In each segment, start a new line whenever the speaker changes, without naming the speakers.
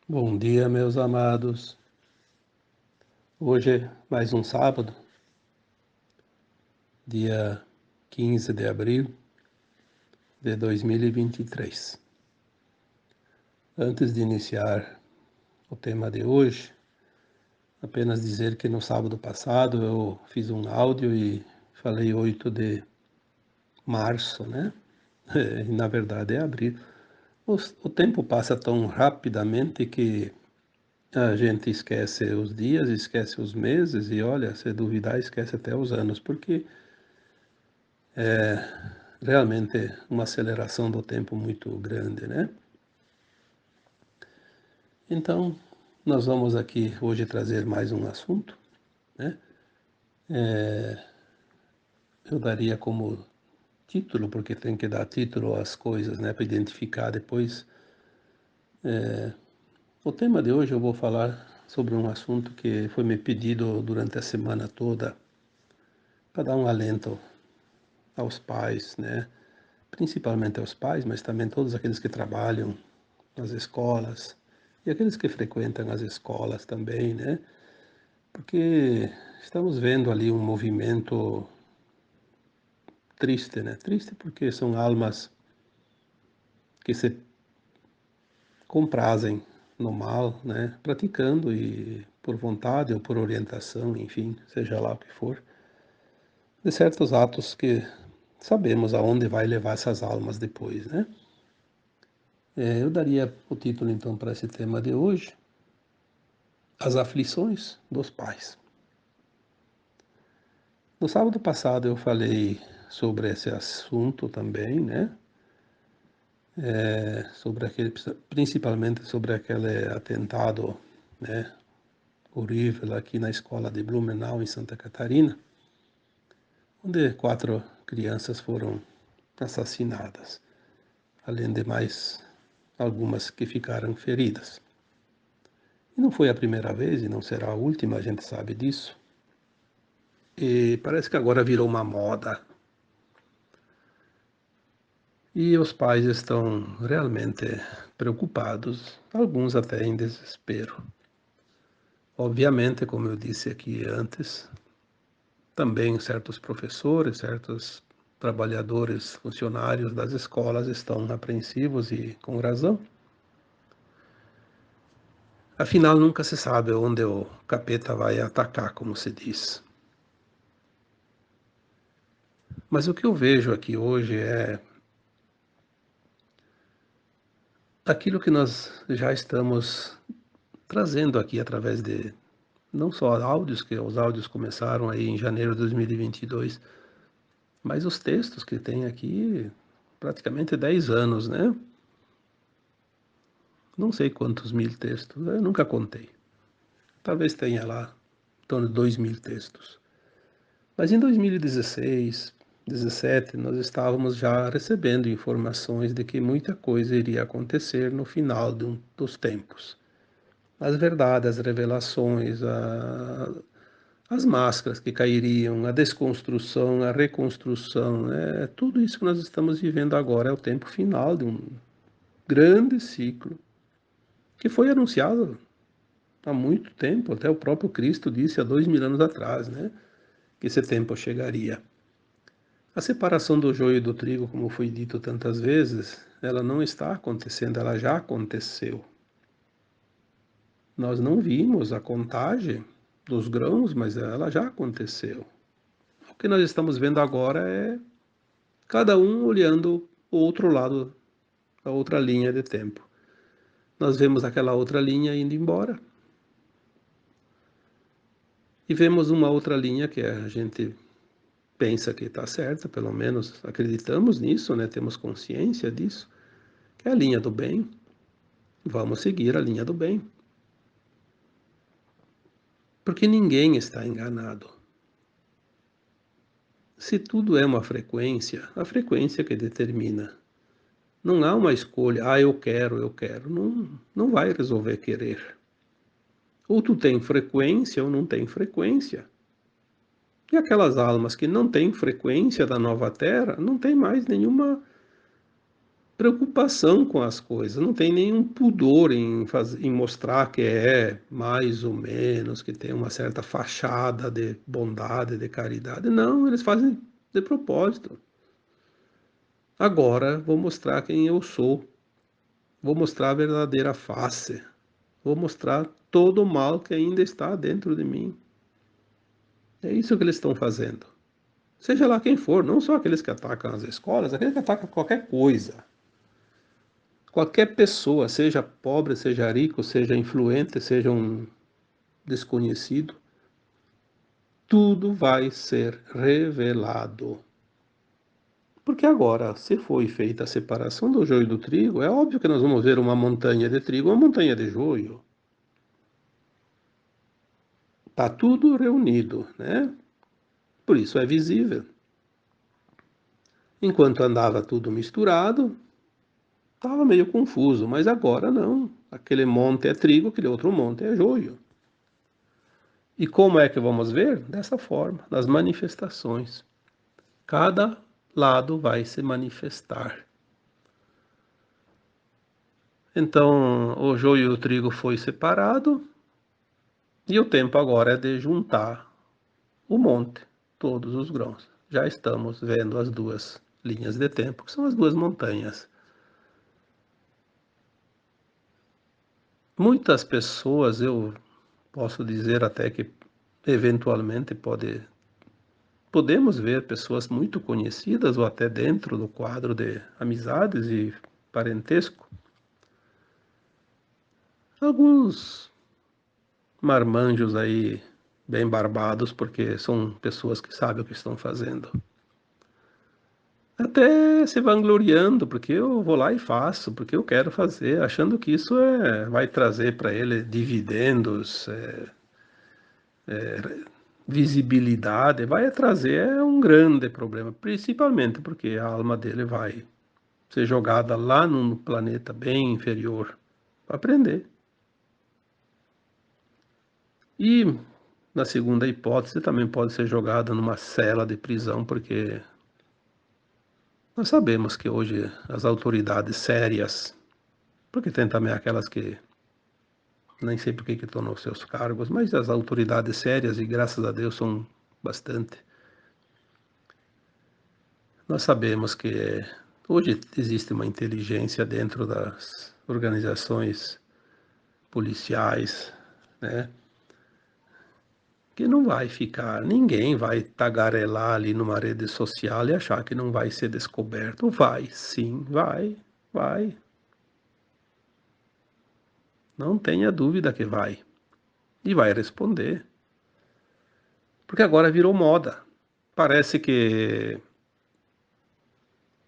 Bom dia, meus amados. Hoje é mais um sábado, dia 15 de abril de 2023. Antes de iniciar o tema de hoje, apenas dizer que no sábado passado eu fiz um áudio e falei 8 de março, né? E, na verdade é abril. O tempo passa tão rapidamente que a gente esquece os dias, esquece os meses e, olha, se duvidar, esquece até os anos, porque realmente uma aceleração do tempo muito grande, né? Então, nós vamos aqui hoje trazer mais um assunto, né? Eu daria como título, porque tem que dar título às coisas, né, para identificar depois. O tema de hoje eu vou falar sobre um assunto que foi me pedido durante a semana toda, para dar um alento aos pais, né? Principalmente aos pais, mas também todos aqueles que trabalham nas escolas e aqueles que frequentam as escolas também, né? Porque estamos vendo ali um movimento triste, né? Triste porque são almas que se comprazem no mal, né? Praticando e por vontade ou por orientação, enfim, seja lá o que for, de certos atos que sabemos aonde vai levar essas almas depois, né? Eu daria o título então para esse tema de hoje, As Aflições dos Pais. No sábado passado eu falei sobre esse assunto também, né? Sobre aquele, principalmente sobre aquele atentado, né, horrível aqui na escola de Blumenau, em Santa Catarina, onde 4 crianças foram assassinadas, além de mais algumas que ficaram feridas. E não foi a primeira vez e não será a última, a gente sabe disso. E parece que agora virou uma moda. E os pais estão realmente preocupados, alguns até em desespero. Obviamente, como eu disse aqui antes, também certos professores, certos trabalhadores, funcionários das escolas estão apreensivos e com razão. Afinal, nunca se sabe onde o capeta vai atacar, como se diz. Mas o que eu vejo aqui hoje é aquilo que nós já estamos trazendo aqui através de não só áudios, que os áudios começaram aí em janeiro de 2022, mas os textos que tem aqui praticamente 10 anos, né? Não sei quantos mil textos, eu nunca contei. Talvez tenha lá em torno de 2.000 textos. Mas em 2016, 17, nós estávamos já recebendo informações de que muita coisa iria acontecer no final dos tempos. As verdades, as revelações, as máscaras que cairiam, a desconstrução, a reconstrução, né? Tudo isso que nós estamos vivendo agora é o tempo final de um grande ciclo que foi anunciado há muito tempo, até o próprio Cristo disse há 2.000 anos atrás, né, que esse tempo chegaria. A separação do joio e do trigo, como foi dito tantas vezes, ela não está acontecendo, ela já aconteceu. Nós não vimos a contagem dos grãos, mas ela já aconteceu. O que nós estamos vendo agora é cada um olhando o outro lado, a outra linha de tempo. Nós vemos aquela outra linha indo embora. E vemos uma outra linha que a gente pensa que está certa, pelo menos acreditamos nisso, né? Temos consciência disso, que é a linha do bem. Vamos seguir a linha do bem. Porque ninguém está enganado. Se tudo é uma frequência, a frequência que determina. Não há uma escolha, eu quero, eu quero. Não, não vai resolver querer. Ou tu tem frequência ou não tem frequência. E aquelas almas que não têm frequência da nova Terra, não tem mais nenhuma preocupação com as coisas, não tem nenhum pudor em mostrar que é mais ou menos, que tem uma certa fachada de bondade, de caridade. Não, eles fazem de propósito. Agora vou mostrar quem eu sou, vou mostrar a verdadeira face, vou mostrar todo o mal que ainda está dentro de mim. É isso que eles estão fazendo. Seja lá quem for, não só aqueles que atacam as escolas, aqueles que atacam qualquer coisa. Qualquer pessoa, seja pobre, seja rico, seja influente, seja um desconhecido, tudo vai ser revelado. Porque agora, se foi feita a separação do joio e do trigo, é óbvio que nós vamos ver uma montanha de trigo, uma montanha de joio. Está tudo reunido, né? Por isso é visível. Enquanto andava tudo misturado, estava meio confuso, mas agora não. Aquele monte é trigo, aquele outro monte é joio. E como é que vamos ver? Dessa forma, nas manifestações. Cada lado vai se manifestar. Então, o joio e o trigo foi separado, e o tempo agora é de juntar o monte, todos os grãos. Já estamos vendo as duas linhas de tempo, que são as duas montanhas. Muitas pessoas, eu posso dizer até que eventualmente podemos ver pessoas muito conhecidas ou até dentro do quadro de amizades e parentesco, alguns marmanjos aí bem barbados, porque são pessoas que sabem o que estão fazendo. Até se vangloriando, porque eu vou lá e faço, porque eu quero fazer, achando que isso vai trazer para ele dividendos, visibilidade, vai trazer um grande problema, principalmente porque a alma dele vai ser jogada lá num planeta bem inferior para aprender. E, na segunda hipótese, também pode ser jogada numa cela de prisão, porque nós sabemos que hoje as autoridades sérias, porque tem também aquelas que nem sei por que estão nos seus cargos, mas as autoridades sérias, e graças a Deus são bastante, nós sabemos que hoje existe uma inteligência dentro das organizações policiais, né? Que não vai ficar, ninguém vai tagarelar ali numa rede social e achar que não vai ser descoberto. Vai, sim, vai. Não tenha dúvida que vai. E vai responder. Porque agora virou moda. Parece que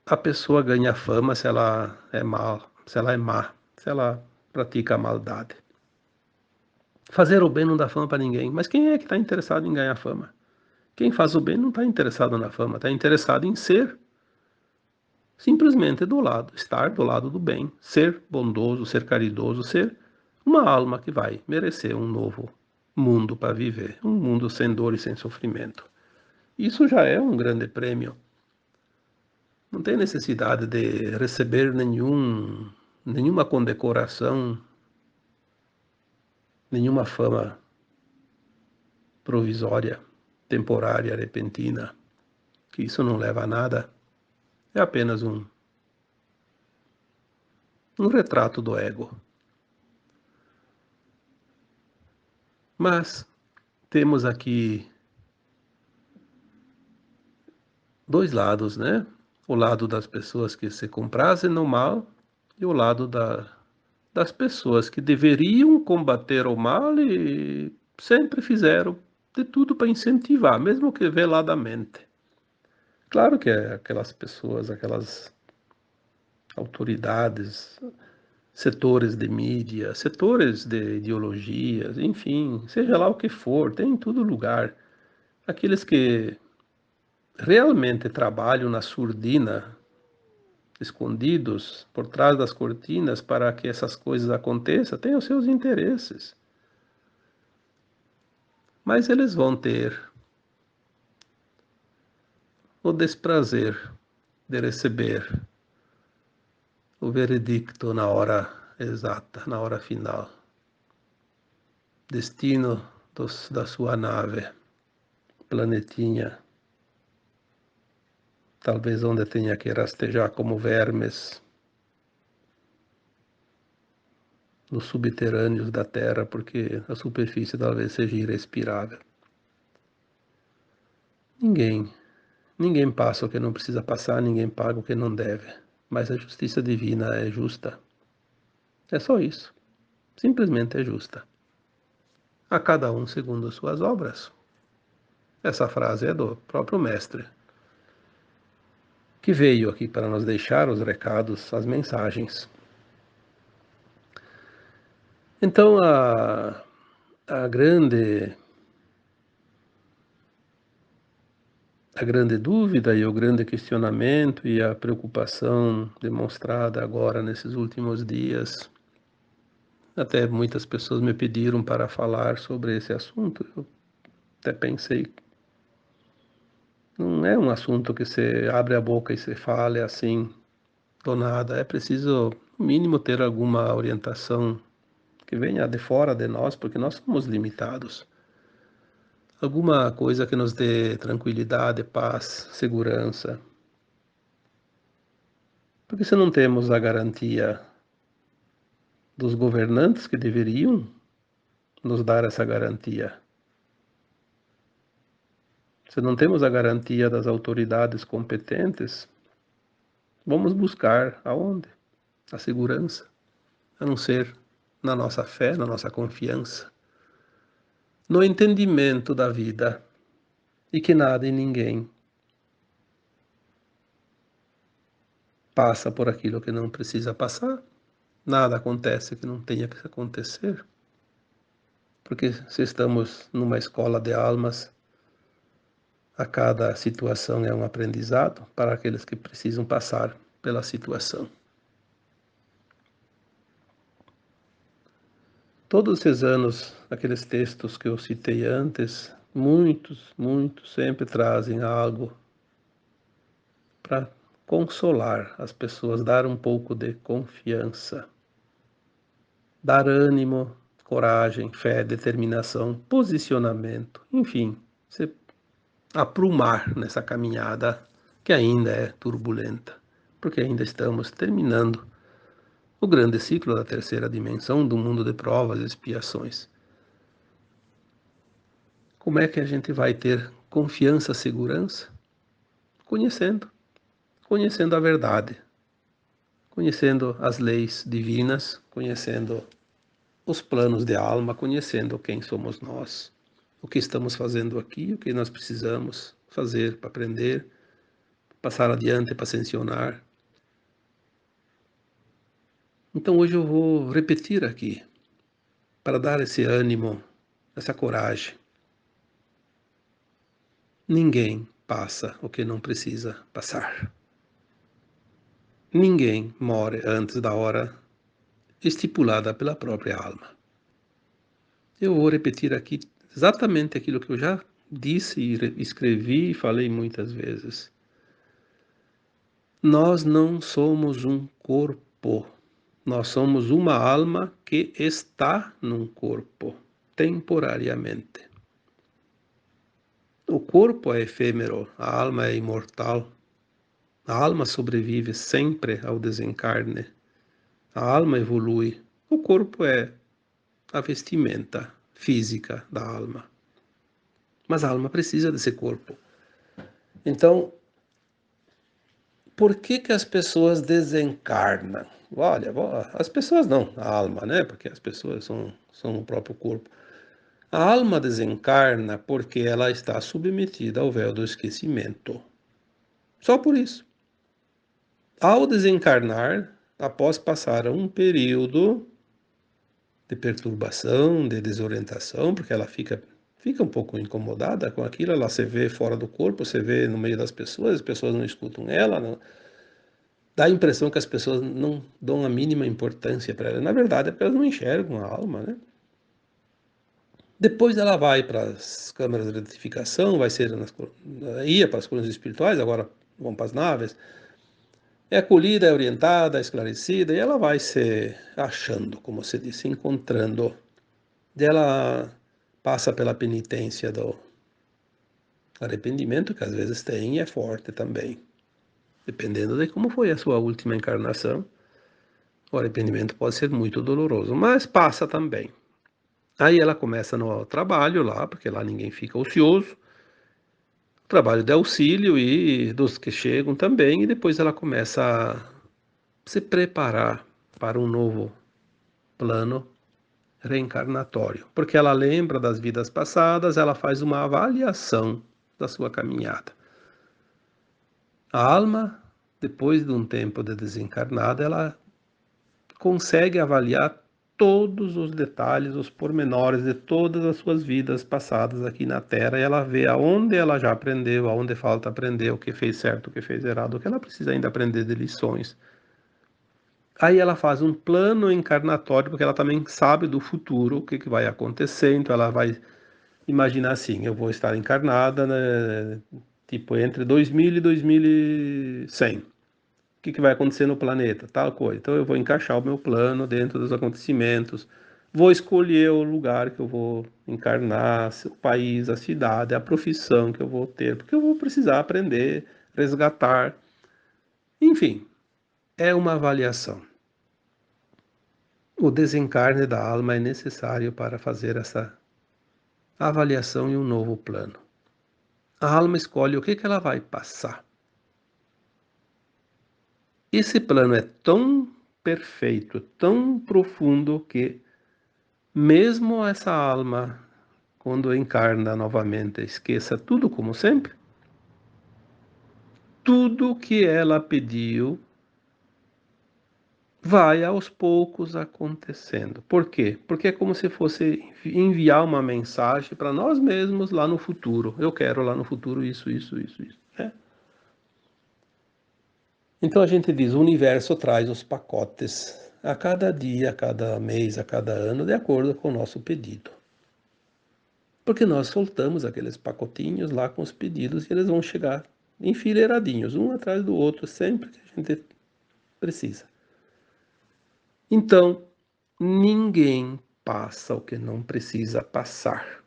a pessoa ganha fama se ela é mal, se ela é má, se ela pratica a maldade. Fazer o bem não dá fama para ninguém. Mas quem é que está interessado em ganhar fama? Quem faz o bem não está interessado na fama, está interessado em ser simplesmente do lado, estar do lado do bem, ser bondoso, ser caridoso, ser uma alma que vai merecer um novo mundo para viver, um mundo sem dor e sem sofrimento. Isso já é um grande prêmio. Não tem necessidade de receber nenhuma condecoração, nenhuma fama provisória, temporária, repentina, que isso não leva a nada. É apenas um retrato do ego. Mas temos aqui dois lados, né? O lado das pessoas que se comprazem no mal e o lado das pessoas que deveriam combater o mal e sempre fizeram de tudo para incentivar, mesmo que veladamente. Claro que aquelas pessoas, aquelas autoridades, setores de mídia, setores de ideologias, enfim, seja lá o que for, tem em todo lugar. Aqueles que realmente trabalham na surdina, escondidos por trás das cortinas para que essas coisas aconteçam, têm os seus interesses. Mas eles vão ter o desprazer de receber o veredicto na hora exata, na hora final. Destino da sua nave, planetinha, talvez onde tenha que rastejar como vermes nos subterrâneos da Terra, porque a superfície talvez seja irrespirável. Ninguém passa o que não precisa passar, ninguém paga o que não deve. Mas a justiça divina é justa. É só isso. Simplesmente é justa. A cada um segundo as suas obras. Essa frase é do próprio Mestre, que veio aqui para nos deixar os recados, as mensagens. Então, a grande dúvida e o grande questionamento e a preocupação demonstrada agora nesses últimos dias, até muitas pessoas me pediram para falar sobre esse assunto, eu até pensei, não é um assunto que você abre a boca e você fale assim, do nada, é preciso, no mínimo, ter alguma orientação que venha de fora de nós, porque nós somos limitados. Alguma coisa que nos dê tranquilidade, paz, segurança. Porque se não temos a garantia dos governantes que deveriam nos dar essa garantia, se não temos a garantia das autoridades competentes, vamos buscar aonde? A segurança, a não ser na nossa fé, na nossa confiança, no entendimento da vida e que nada e ninguém passa por aquilo que não precisa passar, nada acontece que não tenha que acontecer, porque se estamos numa escola de almas, a cada situação é um aprendizado para aqueles que precisam passar pela situação. Todos esses anos, aqueles textos que eu citei antes, muitos sempre trazem algo para consolar as pessoas, dar um pouco de confiança, dar ânimo, coragem, fé, determinação, posicionamento, enfim, se aprumar nessa caminhada que ainda é turbulenta, porque ainda estamos terminando o grande ciclo da terceira dimensão do mundo de provas e expiações. Como é que a gente vai ter confiança, segurança? Conhecendo a verdade, conhecendo as leis divinas, conhecendo os planos de alma, conhecendo quem somos nós, o que estamos fazendo aqui, o que nós precisamos fazer para aprender, passar adiante para ascensionar. Então hoje eu vou repetir aqui, para dar esse ânimo, essa coragem. Ninguém passa o que não precisa passar. Ninguém morre antes da hora estipulada pela própria alma. Eu vou repetir aqui exatamente aquilo que eu já disse e escrevi e falei muitas vezes. Nós não somos um corpo. Nós somos uma alma que está num corpo, temporariamente. O corpo é efêmero, a alma é imortal. A alma sobrevive sempre ao desencarne. A alma evolui. O corpo é a vestimenta física da alma. Mas a alma precisa desse corpo. Então, por que as pessoas desencarnam? Olha, as pessoas não, a alma, né? Porque as pessoas são o próprio corpo. A alma desencarna porque ela está submetida ao véu do esquecimento. Só por isso. Ao desencarnar, após passar um período de perturbação, de desorientação, porque ela fica um pouco incomodada com aquilo, ela se vê fora do corpo, se vê no meio das pessoas, as pessoas não escutam ela, não, dá a impressão que as pessoas não dão a mínima importância para ela. Na verdade, é porque elas não enxergam a alma, né? Depois ela vai para as câmaras de retificação, ia para as colunas espirituais, agora vão para as naves. é acolhida, é orientada, é esclarecida, e ela vai se achando, como se diz, encontrando. Ela passa pela penitência do arrependimento, que às vezes tem e é forte também. Dependendo de como foi a sua última encarnação, o arrependimento pode ser muito doloroso, mas passa também. Aí ela começa no trabalho lá, porque lá ninguém fica ocioso, trabalho de auxílio e dos que chegam também, e depois ela começa a se preparar para um novo plano reencarnatório, porque ela lembra das vidas passadas, ela faz uma avaliação da sua caminhada. A alma, depois de um tempo de desencarnada, ela consegue avaliar todos os detalhes, os pormenores de todas as suas vidas passadas aqui na Terra, e ela vê aonde ela já aprendeu, aonde falta aprender, o que fez certo, o que fez errado, o que ela precisa ainda aprender de lições. Aí ela faz um plano encarnatório, porque ela também sabe do futuro, o que vai acontecer, então ela vai imaginar assim, eu vou estar encarnada, né, tipo, entre 2000 e 2100. O que vai acontecer no planeta? Tal coisa. Então eu vou encaixar o meu plano dentro dos acontecimentos, vou escolher o lugar que eu vou encarnar, o país, a cidade, a profissão que eu vou ter, porque eu vou precisar aprender, resgatar. Enfim, é uma avaliação. O desencarne da alma é necessário para fazer essa avaliação em um novo plano. A alma escolhe o que ela vai passar. Esse plano é tão perfeito, tão profundo que mesmo essa alma, quando encarna novamente, esqueça tudo como sempre, tudo que ela pediu vai aos poucos acontecendo. Por quê? Porque é como se fosse enviar uma mensagem para nós mesmos lá no futuro. Eu quero lá no futuro isso, isso, isso, isso. Né? Então a gente diz, o universo traz os pacotes a cada dia, a cada mês, a cada ano, de acordo com o nosso pedido. Porque nós soltamos aqueles pacotinhos lá com os pedidos e eles vão chegar enfileiradinhos, um atrás do outro, sempre que a gente precisa. Então, ninguém passa o que não precisa passar.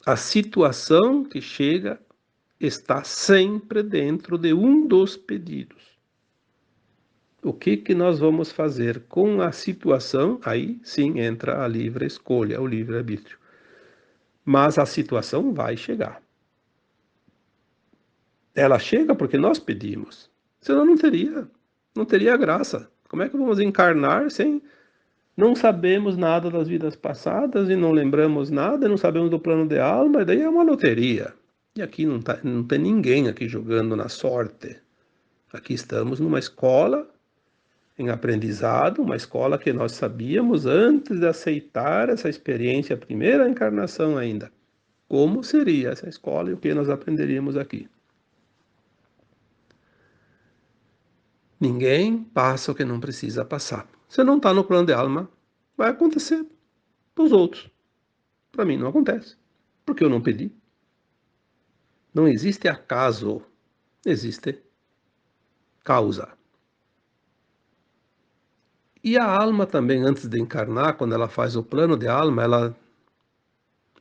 A situação que chega está sempre dentro de um dos pedidos. O que nós vamos fazer com a situação? Aí sim entra a livre escolha, o livre-arbítrio. Mas a situação vai chegar. Ela chega porque nós pedimos. Senão não teria graça. Como é que vamos encarnar sem não sabemos nada das vidas passadas e não lembramos nada, não sabemos do plano de alma, e daí é uma loteria. E aqui não tem ninguém aqui jogando na sorte. Aqui estamos numa escola em aprendizado, uma escola que nós sabíamos antes de aceitar essa experiência, a primeira encarnação ainda, como seria essa escola e o que nós aprenderíamos aqui. Ninguém passa o que não precisa passar. Se não está no plano de alma, vai acontecer para os outros. Para mim não acontece, porque eu não pedi. Não existe acaso, existe causa. E a alma também, antes de encarnar, quando ela faz o plano de alma,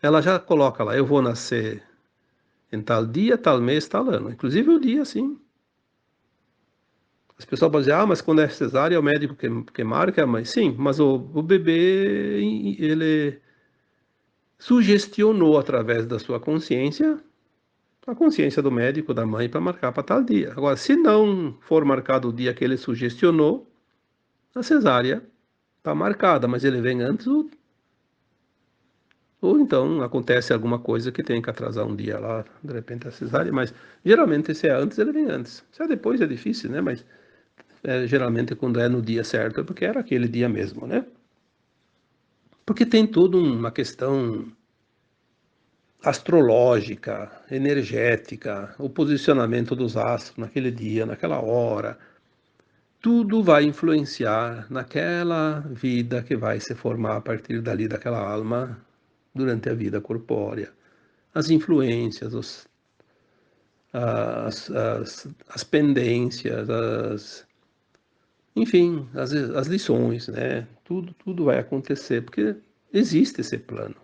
ela já coloca lá, eu vou nascer em tal dia, tal mês, tal ano. Inclusive o dia, sim. As pessoas podem dizer, mas quando é cesárea é o médico que marca a mãe. Sim, mas o bebê, ele sugestionou através da sua consciência, a consciência do médico, da mãe, para marcar para tal dia. Agora, se não for marcado o dia que ele sugestionou, a cesárea está marcada, mas ele vem antes ou então acontece alguma coisa que tem que atrasar um dia lá, de repente a cesárea, mas geralmente se é antes, ele vem antes. Se é depois é difícil, né? Mas geralmente quando é no dia certo é porque era aquele dia mesmo, né? Porque tem toda uma questão astrológica, energética, o posicionamento dos astros naquele dia, naquela hora. Tudo vai influenciar naquela vida que vai se formar a partir dali, daquela alma, durante a vida corpórea. As influências, as pendências, enfim, as lições, né? Tudo vai acontecer, porque existe esse plano.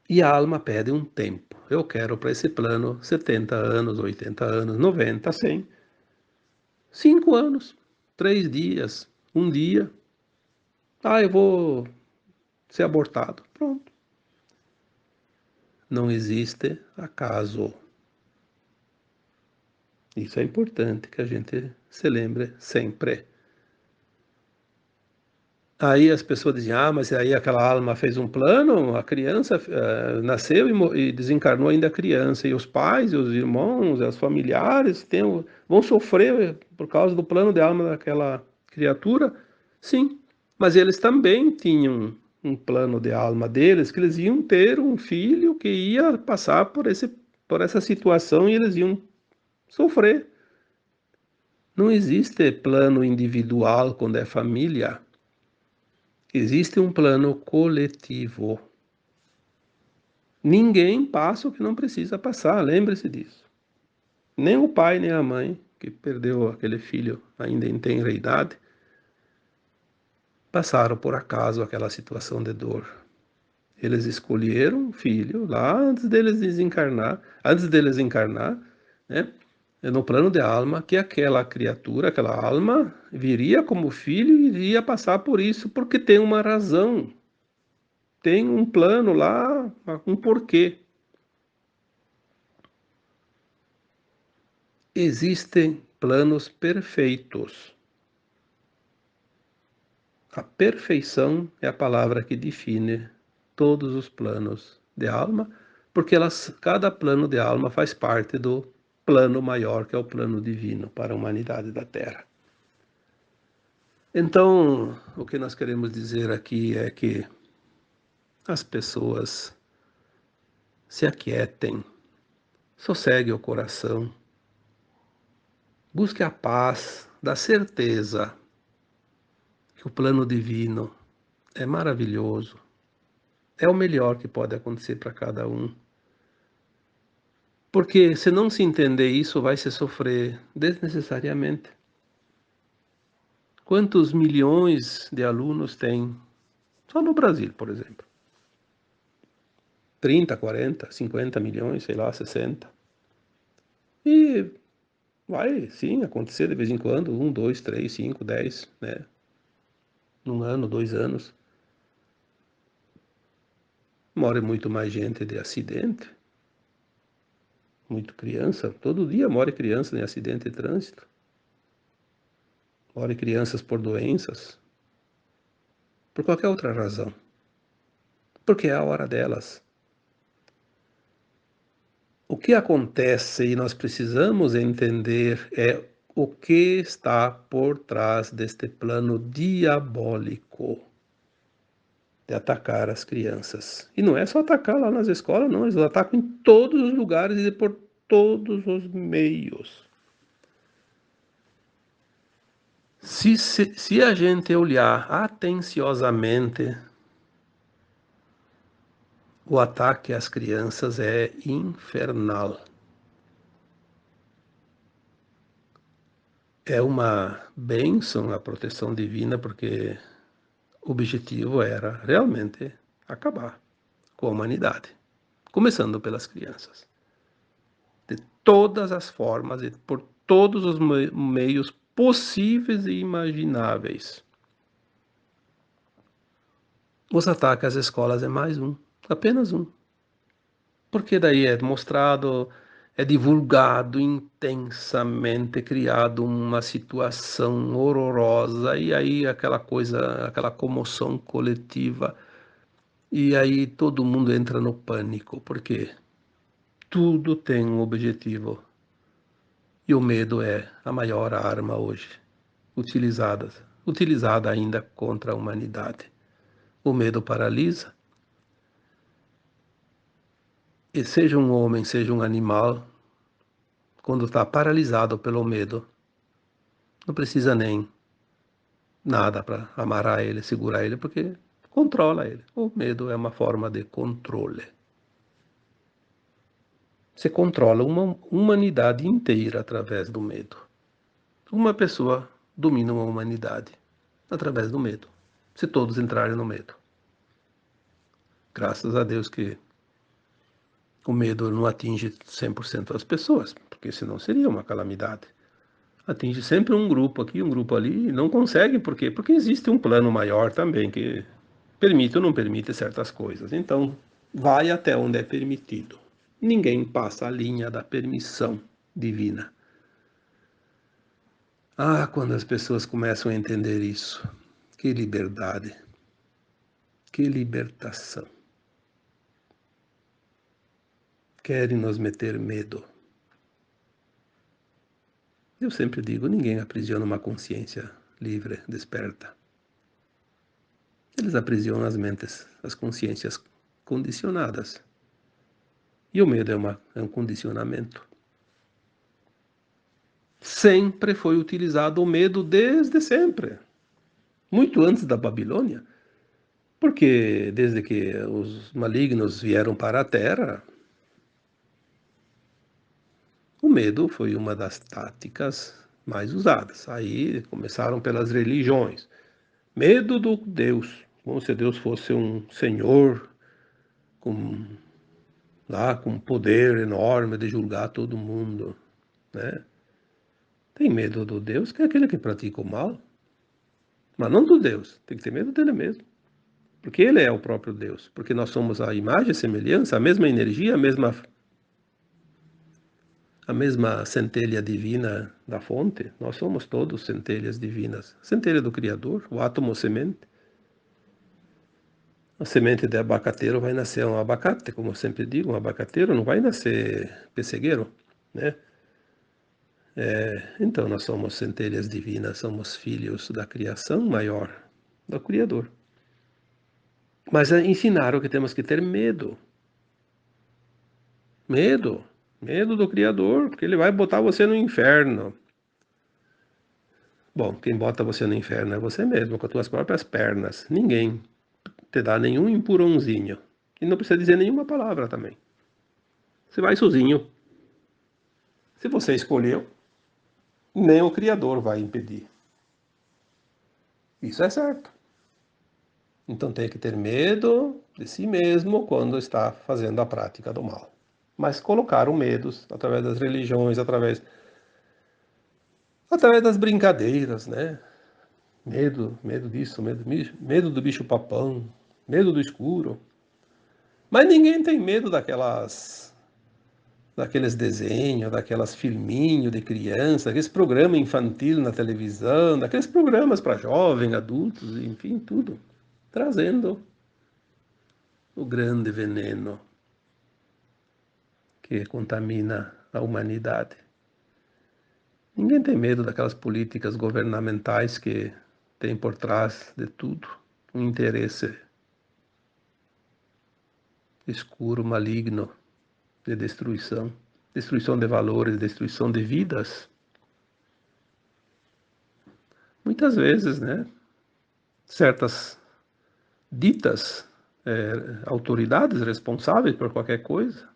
E a alma pede um tempo. Eu quero para esse plano 70 anos, 80 anos, 90, 100, 5 anos, 3 dias, um dia. Ah, eu vou ser abortado. Pronto. Não existe acaso. Isso é importante que a gente se lembre sempre. Aí as pessoas dizem, mas aí aquela alma fez um plano, a criança nasceu e desencarnou ainda criança, e os pais, e os irmãos, e os familiares vão sofrer por causa do plano de alma daquela criatura? Sim, mas eles também tinham um plano de alma deles, que eles iam ter um filho que ia passar por essa situação e eles iam sofrer. Não existe plano individual quando é família. Existe um plano coletivo. Ninguém passa o que não precisa passar, lembre-se disso. Nem o pai, nem a mãe, que perdeu aquele filho ainda em tenra idade, passaram por acaso aquela situação de dor. Eles escolheram um filho lá antes deles encarnar, né? No plano de alma, que aquela criatura, aquela alma, viria como filho e iria passar por isso, porque tem uma razão, tem um plano lá, um porquê. Existem planos perfeitos. A perfeição é a palavra que define todos os planos de alma, porque cada plano de alma faz parte do plano maior, que é o plano divino para a humanidade da Terra. Então, o que nós queremos dizer aqui é que as pessoas se aquietem, sossegue o coração, busque a paz da certeza que o plano divino é maravilhoso, é o melhor que pode acontecer para cada um. Porque se não se entender isso, vai se sofrer desnecessariamente. Quantos milhões de alunos tem só no Brasil, por exemplo? 30, 40, 50 milhões, sei lá, 60. E vai, sim, acontecer de vez em quando, 1, 2, 3, 5, 10, né? Num ano, 2 anos. Morre muito mais gente de acidente, muito criança. Todo dia morre criança em acidente de trânsito. Morre crianças por doenças, por qualquer outra razão. Porque é a hora delas. O que acontece e nós precisamos entender é o que está por trás deste plano diabólico de atacar as crianças. E não é só atacar lá nas escolas, não, eles atacam em todos os lugares e por todos os meios. Se a gente olhar atenciosamente, o ataque às crianças é infernal. É uma bênção a proteção divina, porque o objetivo era realmente acabar com a humanidade, começando pelas crianças. De todas as formas e por todos os meios possíveis e imagináveis. Os ataques às escolas é mais um, apenas um. Porque daí é mostrado, é divulgado intensamente, criado uma situação horrorosa, e aí aquela coisa, aquela comoção coletiva, e aí todo mundo entra no pânico, porque tudo tem um objetivo, e o medo é a maior arma hoje, utilizada ainda contra a humanidade. O medo paralisa, e seja um homem, seja um animal, quando está paralisado pelo medo, não precisa nem nada para amarrar ele, segurar ele, porque controla ele. O medo é uma forma de controle. Você controla uma humanidade inteira através do medo. Uma pessoa domina uma humanidade através do medo. Se todos entrarem no medo. Graças a Deus que o medo não atinge 100% das pessoas, porque senão seria uma calamidade. Atinge sempre um grupo aqui, um grupo ali, e não consegue, por quê? Porque existe um plano maior também que permite ou não permite certas coisas. Então, vai até onde é permitido. Ninguém passa a linha da permissão divina. Ah, quando as pessoas começam a entender isso, que liberdade, que libertação. Querem nos meter medo. Eu sempre digo, ninguém aprisiona uma consciência livre, desperta. Eles aprisionam as mentes, as consciências condicionadas. E o medo é um condicionamento. Sempre foi utilizado o medo desde sempre. Muito antes da Babilônia. Porque desde que os malignos vieram para a Terra, o medo foi uma das táticas mais usadas. Aí começaram pelas religiões. Medo do Deus, como se Deus fosse um senhor com, lá, com poder enorme de julgar todo mundo, né? Tem medo do Deus, que é aquele que pratica o mal, mas não do Deus, tem que ter medo dele mesmo. Porque ele é o próprio Deus, porque nós somos a imagem e semelhança, a mesma energia, a mesma centelha divina da fonte. Nós somos todos centelhas divinas. Centelha do Criador, o átomo semente. A semente de abacateiro vai nascer um abacate, como eu sempre digo, um abacateiro não vai nascer pessegueiro, né? Então nós somos centelhas divinas, somos filhos da criação maior, do Criador. Mas ensinaram que temos que ter medo. Medo. Medo do Criador, porque ele vai botar você no inferno. Bom, quem bota você no inferno é você mesmo, com as tuas próprias pernas. Ninguém te dá nenhum empurrãozinho. E não precisa dizer nenhuma palavra também. Você vai sozinho. Se você escolheu, nem o Criador vai impedir. Isso é certo. Então tem que ter medo de si mesmo quando está fazendo a prática do mal. Mas colocaram medos através das religiões, através das brincadeiras, né? Medo disso, medo do bicho-papão, medo do escuro. Mas ninguém tem medo daqueles desenhos, daquelas filminhos de criança, aqueles programas infantil na televisão, daqueles programas para jovens, adultos, enfim, tudo. Trazendo o grande veneno que contamina a humanidade. Ninguém tem medo daquelas políticas governamentais que tem por trás de tudo um interesse escuro, maligno, de destruição. Destruição de valores, destruição de vidas. Muitas vezes, né? Certas ditas autoridades responsáveis por qualquer coisa.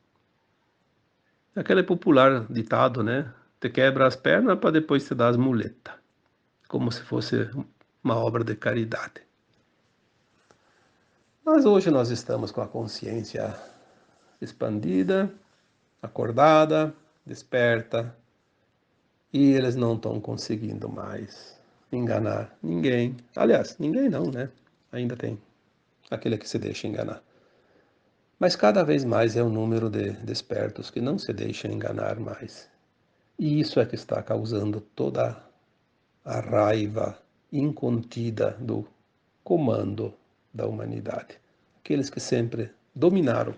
Aquele popular ditado, né? Te quebra as pernas para depois te dar as muletas. Como se fosse uma obra de caridade. Mas hoje nós estamos com a consciência expandida, acordada, desperta, e eles não estão conseguindo mais enganar ninguém. Aliás, ninguém não, né? Ainda tem aquele que se deixa enganar. Mas cada vez mais é o número de despertos que não se deixam enganar mais. E isso é que está causando toda a raiva incontida do comando da humanidade. Aqueles que sempre dominaram,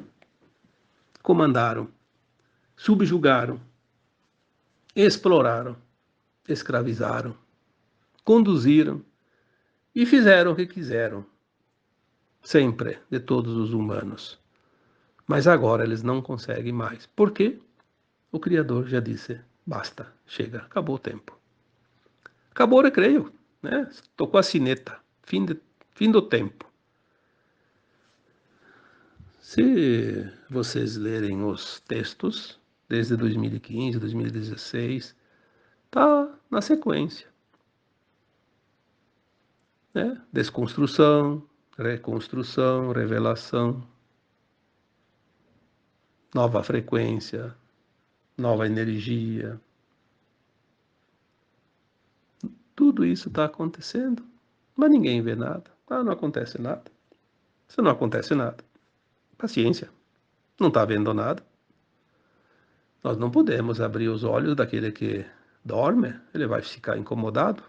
comandaram, subjugaram, exploraram, escravizaram, conduziram e fizeram o que quiseram, sempre, de todos os humanos. Mas agora eles não conseguem mais. Por quê? O Criador já disse, basta, chega, acabou o tempo. Acabou o recreio, né? Tocou a sineta, fim do tempo. Se vocês lerem os textos, desde 2015, 2016, está na sequência, né? Desconstrução, reconstrução, revelação, nova frequência, nova energia. Tudo isso está acontecendo, mas ninguém vê nada. Ah, não acontece nada. Se não acontece nada, paciência, não está vendo nada. Nós não podemos abrir os olhos daquele que dorme, ele vai ficar incomodado.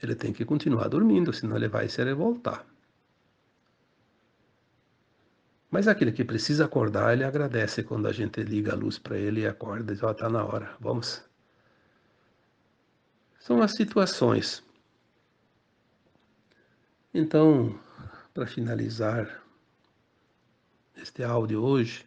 Ele tem que continuar dormindo, senão ele vai se revoltar. Mas aquele que precisa acordar, ele agradece quando a gente liga a luz para ele e acorda e diz, ó, tá na hora, vamos. São as situações. Então, para finalizar este áudio hoje,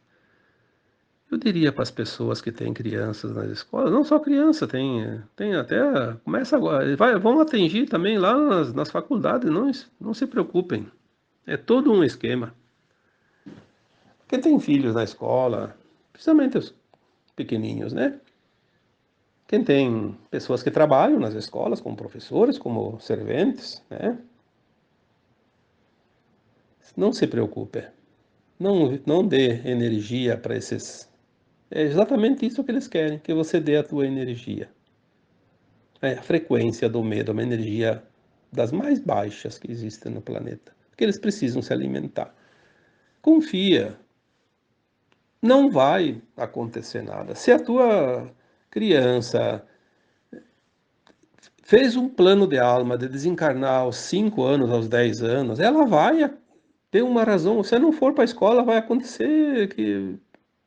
eu diria para as pessoas que têm crianças nas escolas, não só criança, tem até, começa agora, vão atingir também lá nas faculdades, não se preocupem, é todo um esquema. Quem tem filhos na escola, principalmente os pequeninhos, né? Quem tem pessoas que trabalham nas escolas, como professores, como serventes, né? Não se preocupe, não dê energia para esses. É exatamente isso que eles querem, que você dê a tua energia. É a frequência do medo, uma energia das mais baixas que existem no planeta, porque eles precisam se alimentar. Confia, não vai acontecer nada. Se a tua criança fez um plano de alma de desencarnar aos 5 anos, aos 10 anos, ela vai ter uma razão. Se não for para a escola, vai acontecer que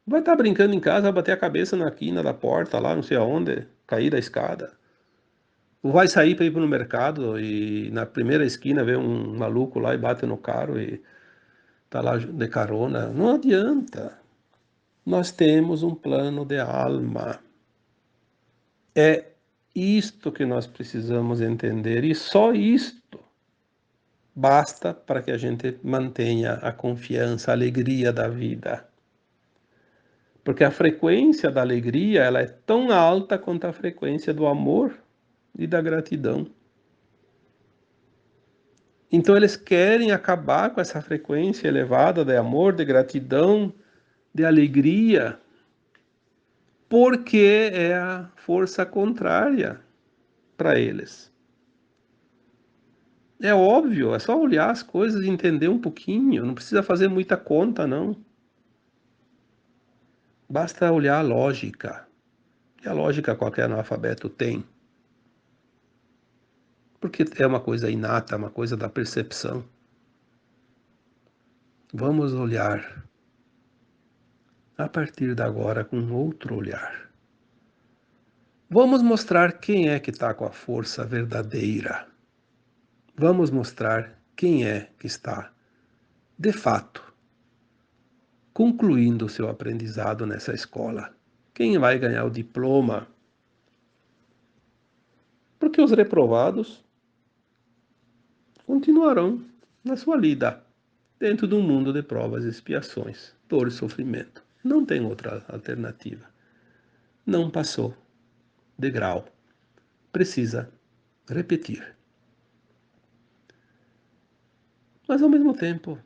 vai estar brincando em casa, vai bater a cabeça na quina da porta, lá não sei aonde, cair da escada. Ou vai sair para ir no mercado e na primeira esquina vê um maluco lá e bate no carro e tá lá de carona. Não adianta. Nós temos um plano de alma. É isto que nós precisamos entender e só isto basta para que a gente mantenha a confiança, a alegria da vida. Porque a frequência da alegria, ela é tão alta quanto a frequência do amor e da gratidão. Então eles querem acabar com essa frequência elevada de amor, de gratidão, de alegria, porque é a força contrária para eles. É óbvio, é só olhar as coisas e entender um pouquinho, não precisa fazer muita conta, não. Basta olhar a lógica. E a lógica qualquer analfabeto tem. Porque é uma coisa inata, uma coisa da percepção. Vamos olhar a partir de agora com outro olhar. Vamos mostrar quem é que está com a força verdadeira. Vamos mostrar quem é que está, de fato, concluindo o seu aprendizado nessa escola. Quem vai ganhar o diploma? Porque os reprovados continuarão na sua lida, dentro de um mundo de provas e expiações, dor e sofrimento. Não tem outra alternativa. Não passou de grau. Precisa repetir. Mas ao mesmo tempo,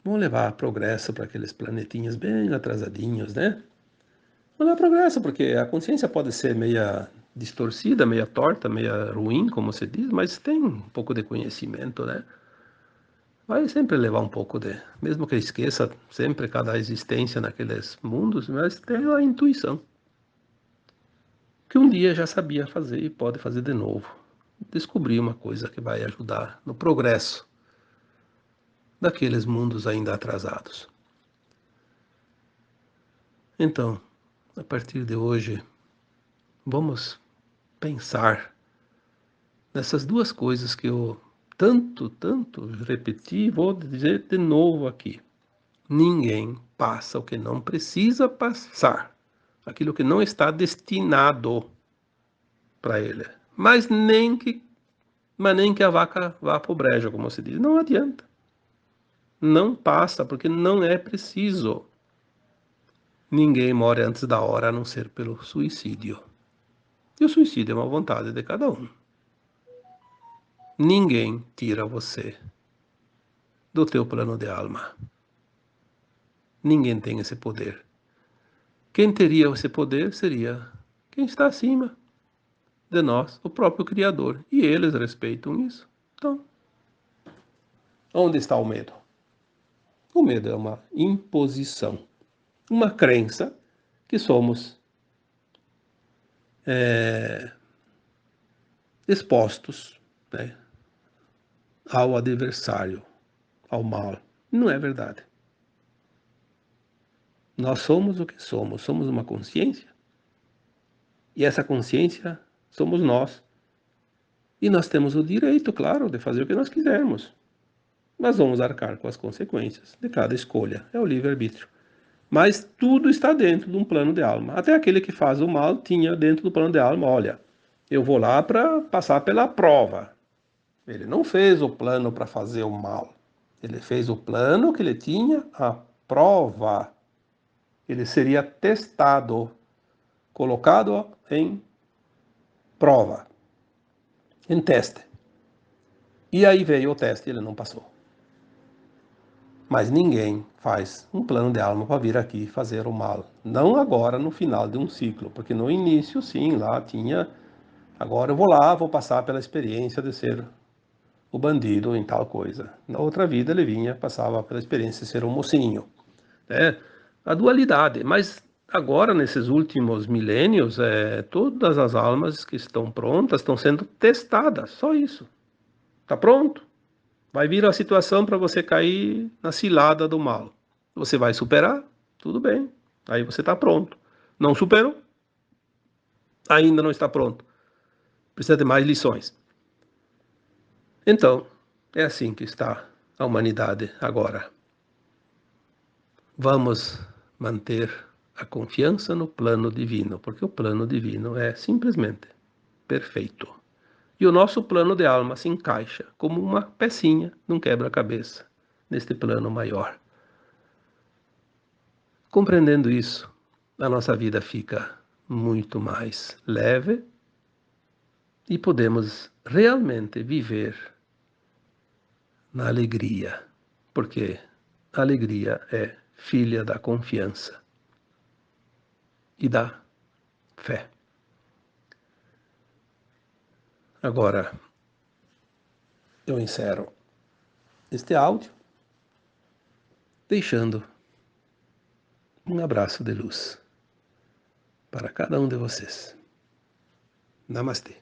vamos levar progresso para aqueles planetinhas bem atrasadinhos, né? Não é progresso, porque a consciência pode ser meia distorcida, meia torta, meia ruim, como se diz, mas tem um pouco de conhecimento, né? Vai sempre levar um pouco de, mesmo que esqueça sempre cada existência naqueles mundos, mas tem a intuição, que um dia já sabia fazer e pode fazer de novo. Descobrir uma coisa que vai ajudar no progresso daqueles mundos ainda atrasados. Então, a partir de hoje, vamos pensar nessas duas coisas que eu tanto repeti, vou dizer de novo aqui. Ninguém passa o que não precisa passar, aquilo que não está destinado para ele. Mas nem que a vaca vá para o brejo, como se diz. Não adianta. Não passa, porque não é preciso. Ninguém morre antes da hora a não ser pelo suicídio. E o suicídio é uma vontade de cada um. Ninguém tira você do teu plano de alma. Ninguém tem esse poder. Quem teria esse poder seria quem está acima de nós, o próprio Criador. E eles respeitam isso. Então, onde está o medo? O medo é uma imposição, uma crença que somos expostos, né, ao adversário, ao mal. Não é verdade. Nós somos o que somos. Somos uma consciência. E essa consciência somos nós. E nós temos o direito, claro, de fazer o que nós quisermos. Mas vamos arcar com as consequências de cada escolha. É o livre-arbítrio. Mas tudo está dentro de um plano de alma. Até aquele que faz o mal tinha dentro do plano de alma, olha, eu vou lá para passar pela prova. Ele não fez o plano para fazer o mal. Ele fez o plano que ele tinha a prova. Ele seria testado, colocado em prova, em teste. E aí veio o teste e ele não passou. Mas ninguém faz um plano de alma para vir aqui fazer o mal. Não agora no final de um ciclo, porque no início sim, lá tinha. Agora eu vou lá, vou passar pela experiência de ser o bandido em tal coisa. Na outra vida ele vinha, passava pela experiência de ser um mocinho. Né? A dualidade. Mas agora, nesses últimos milênios, todas as almas que estão prontas estão sendo testadas. Só isso. Está pronto? Vai vir a situação para você cair na cilada do mal. Você vai superar? Tudo bem. Aí você está pronto. Não superou? Ainda não está pronto. Precisa de mais lições. Então, é assim que está a humanidade agora. Vamos manter a confiança no plano divino, porque o plano divino é simplesmente perfeito. E o nosso plano de alma se encaixa como uma pecinha num quebra-cabeça, neste plano maior. Compreendendo isso, a nossa vida fica muito mais leve e podemos realmente viver na alegria, porque a alegria é filha da confiança e da fé. Agora, eu encerro este áudio deixando um abraço de luz para cada um de vocês. Namastê.